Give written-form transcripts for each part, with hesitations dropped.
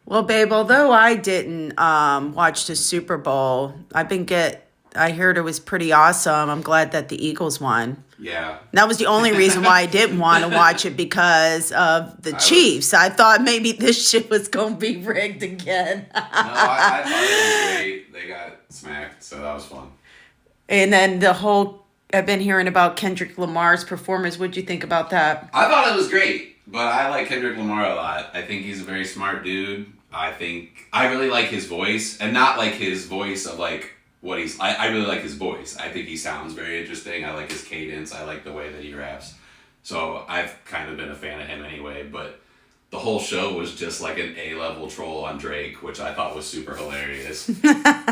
Well, babe, although I didn't watch the Super Bowl, I heard it was pretty awesome. I'm glad that the Eagles won. Yeah. That was the only reason why I didn't want to watch it because of the I was Chiefs. I thought maybe this shit was going to be rigged again. No, I thought it was great. They got smacked, so that was fun. And then I've been hearing about Kendrick Lamar's performance. What'd you think about that? I thought it was great, but I like Kendrick Lamar a lot. I think he's a very smart dude. I really like his voice, and not like his voice of like what he's. I really like his voice. I think he sounds very interesting. I like his cadence. I like the way that he raps. So I've kind of been a fan of him anyway, but the whole show was just like an A-level troll on Drake, which I thought was super hilarious.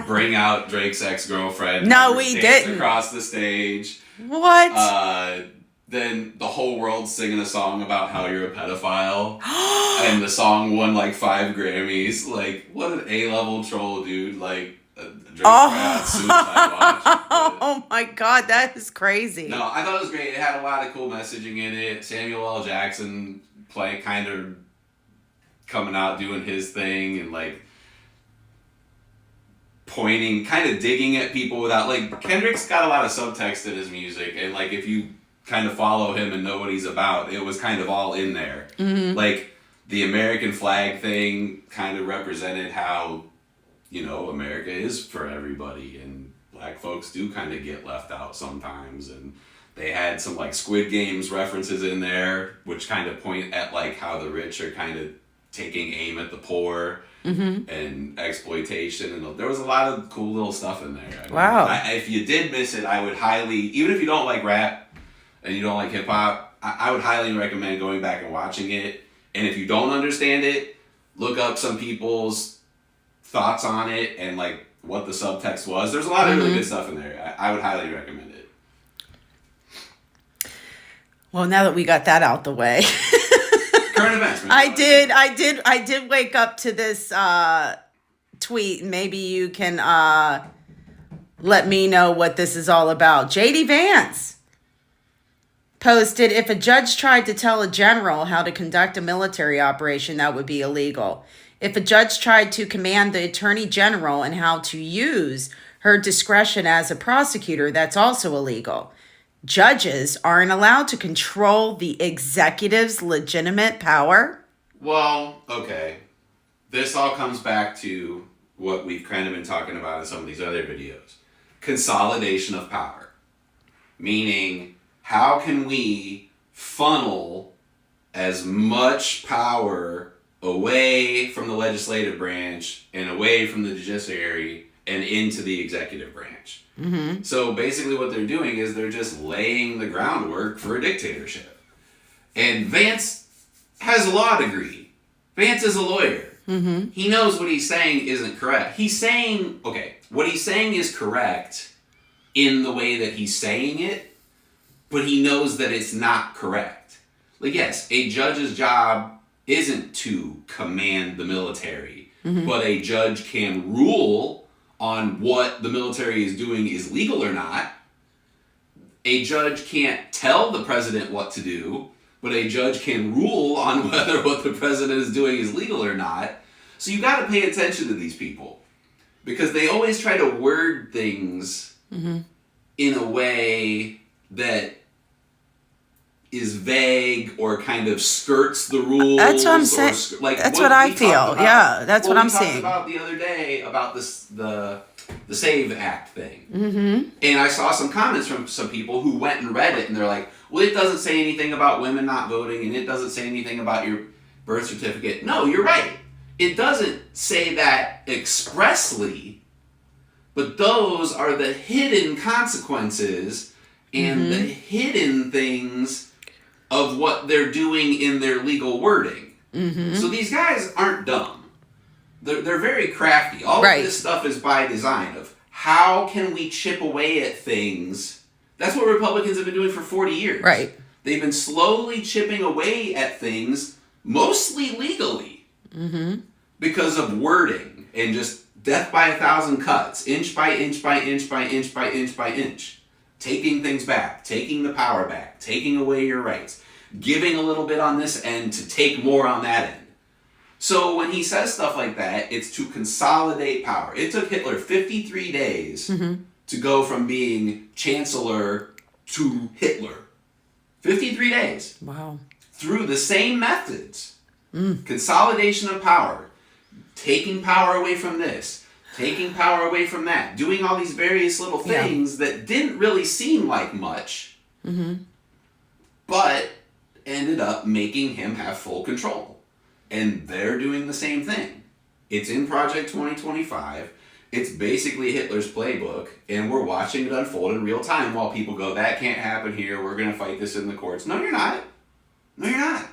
Bring out Drake's ex-girlfriend. No, have her we dance didn't. across the stage. What? Then the whole world singing a song about how you're a pedophile. And the song won like 5 Grammys. Like, what an A-level troll, dude. Like, Drake had suicide watch. Oh my God, that is crazy. No, I thought it was great. It had a lot of cool messaging in it. Samuel L. Jackson kind of coming out doing his thing and like pointing, kind of digging at people without like Kendrick's got a lot of subtext in his music, and like if you kind of follow him and know what he's about, it was kind of all in there. Mm-hmm. Like the American flag thing kind of represented how, America is for everybody, and black folks do kind of get left out sometimes. And they had some like Squid Games references in there, which kind of point at like how the rich are kind of taking aim at the poor. Mm-hmm. And exploitation, and there was a lot of cool little stuff in there. Wow. If you did miss it, I would highly, even if you don't like rap and you don't like hip hop, I would highly recommend going back and watching it. And if you don't understand it, look up some people's thoughts on it and like what the subtext was. There's a lot of really good stuff in there. I would highly recommend it. Well, now that we got that out the way. Current events. I did wake up to this tweet. Maybe you can let me know what this is all about. JD Vance posted, if a judge tried to tell a general how to conduct a military operation, that would be illegal. If a judge tried to command the attorney general and how to use her discretion as a prosecutor, that's also illegal. Judges aren't allowed to control the executive's legitimate power. Well, okay. This all comes back to what we've kind of been talking about in some of these other videos. Consolidation of power. Meaning, how can we funnel as much power away from the legislative branch and away from the judiciary and into the executive branch? Mm-hmm. So basically what they're doing is they're just laying the groundwork for a dictatorship. And Vance has a law degree. Vance is a lawyer. Mm-hmm. He knows what he's saying isn't correct. What he's saying is correct in the way that he's saying it, but he knows that it's not correct. Like, yes, a judge's job isn't to command the military, but a judge can rule on what the military is doing is legal or not. A judge can't tell the president what to do, but a judge can rule on whether what the president is doing is legal or not. So you got to pay attention to these people, because they always try to word things in a way that is vague or kind of skirts the rules. That's what I'm saying. That's what I feel. Yeah, that's what I'm saying. We talked about the other day about the SAVE Act thing. Mm-hmm. And I saw some comments from some people who went and read it, and they're like, well, it doesn't say anything about women not voting, and it doesn't say anything about your birth certificate. No, you're right. It doesn't say that expressly, but those are the hidden consequences and the hidden things of what they're doing in their legal wording. Mm-hmm. So these guys aren't dumb. They're very crafty. All of this stuff is by design of how can we chip away at things. That's what Republicans have been doing for 40 years. Right. They've been slowly chipping away at things, mostly legally, because of wording and just death by 1,000 cuts, inch by inch by inch by inch by inch by inch. Taking things back, taking the power back, taking away your rights, giving a little bit on this end to take more on that end. So when he says stuff like that, it's to consolidate power. It took Hitler 53 days to go from being chancellor to Hitler. 53 days. Wow. Through the same methods. Consolidation of power. Taking power away from this. Taking power away from that. Doing all these various little things that didn't really seem like much. But ended up making him have full control. And they're doing the same thing. It's in Project 2025. It's basically Hitler's playbook, and we're watching it unfold in real time while people go, that can't happen here, we're going to fight this in the courts. No, you're not. No, you're not.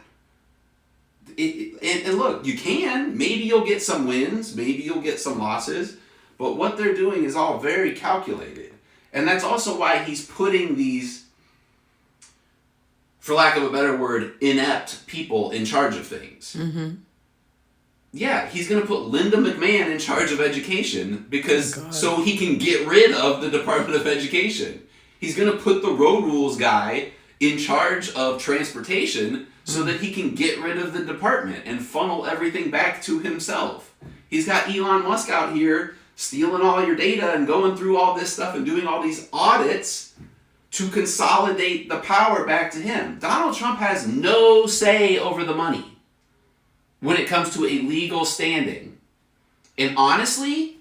And look, you can. Maybe you'll get some wins, maybe you'll get some losses, but what they're doing is all very calculated. And that's also why he's putting these, for lack of a better word, inept people in charge of things. Yeah, he's going to put Linda McMahon in charge of education because so he can get rid of the Department of Education. He's going to put the road rules guy in charge of transportation so that he can get rid of the department and funnel everything back to himself. He's got Elon Musk out here stealing all your data and going through all this stuff and doing all these audits to consolidate the power back to him. Donald Trump has no say over the money when it comes to a legal standing. And honestly,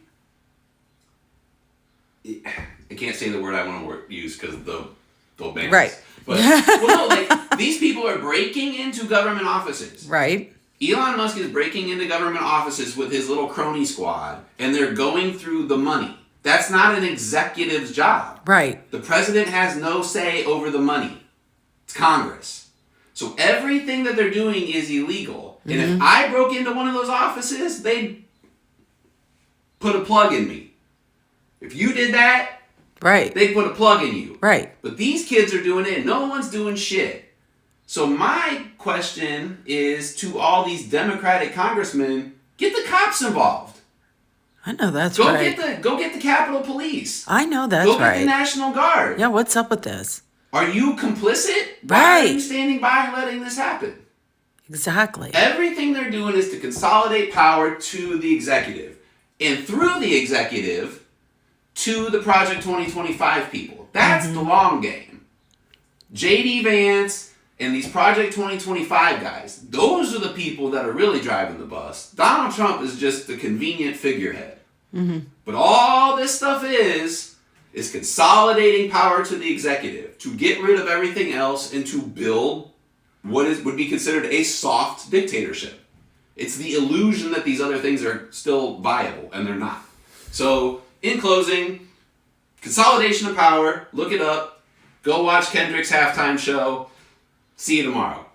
I can't say the word I want to use because they'll ban us. Right. But, well, no, like, these people are breaking into government offices. Right. Elon Musk is breaking into government offices with his little crony squad, and they're going through the money. That's not an executive's job. Right. The president has no say over the money. It's Congress. So everything that they're doing is illegal. And if I broke into one of those offices, they'd put a plug in me. If you did that, right, they'd put a plug in you. Right. But these kids are doing it. No one's doing shit. So my question is to all these Democratic congressmen, get the cops involved. I know that's Go right. Go get the Capitol Police. I know that's Go get right. the National Guard. Yeah, what's up with this? Are you complicit? Right. Why are you standing by and letting this happen? Exactly. Everything they're doing is to consolidate power to the executive. And through the executive, to the Project 2025 people. That's the long game. J.D. Vance and these Project 2025 guys, those are the people that are really driving the bus. Donald Trump is just the convenient figurehead. But all this stuff is consolidating power to the executive, to get rid of everything else and to build what would be considered a soft dictatorship. It's the illusion that these other things are still viable, and they're not. So, in closing, consolidation of power, look it up, go watch Kendrick's halftime show, see you tomorrow.